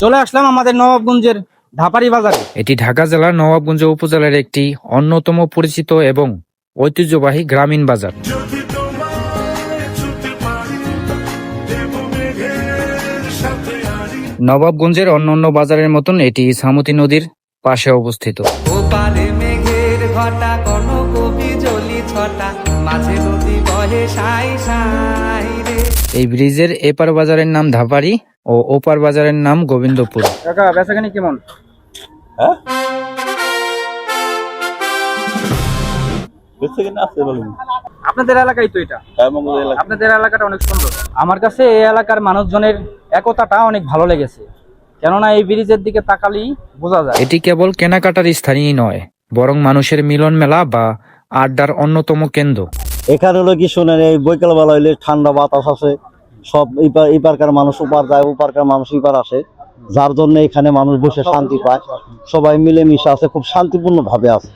চলে আসলাম আমাদের নবাবগঞ্জের ধাপারি বাজারে। এটি ঢাকা জেলার নবাবগঞ্জ উপজেলার একটি অন্যতম পরিচিত এবং ঐতিহ্যবাহী গ্রামীণ বাজার। নবাবগঞ্জের অন্যান্য বাজারের মতন এটি ইছামতি নদীর পাশে অবস্থিত। ওপারে মেঘের ঘটা কোন কবি জলি ছটা মাঝে নদী বহে সাই সাই রে। এই ব্রিজের এপার বাজারের নাম ধাপারি ও ওপার বাজারের নাম গোবিন্দপুর। কাকা বেচাকেনি কেমন? আপনাদের এলাকায় তো এটা, আপনাদের এলাকাটা অনেক সুন্দর। আমার কাছে এই এলাকার মানুষজনের একতাটা অনেক ভালো লেগেছে, কেননা এই ব্রিজের দিকে তাকালেই বোঝা যায়। এটি কেবল কেনাকাটার স্থানই নয়, বরং মানুষের মিলন মেলা বা আড্ডার অন্যতম কেন্দ্র। এখানে হলো কি শোনেন, এই বৈকাল বেলা হইলে ঠান্ডা বাতাস আছে, সব ইপারকার মানুষ ওপার যায়, ওপারকার মানুষ ইপার আসে, যার জন্য এখানে মানুষ বসে শান্তি পায়, সবাই মিলেমিশে আছে, খুব শান্তিপূর্ণ ভাবে আছে।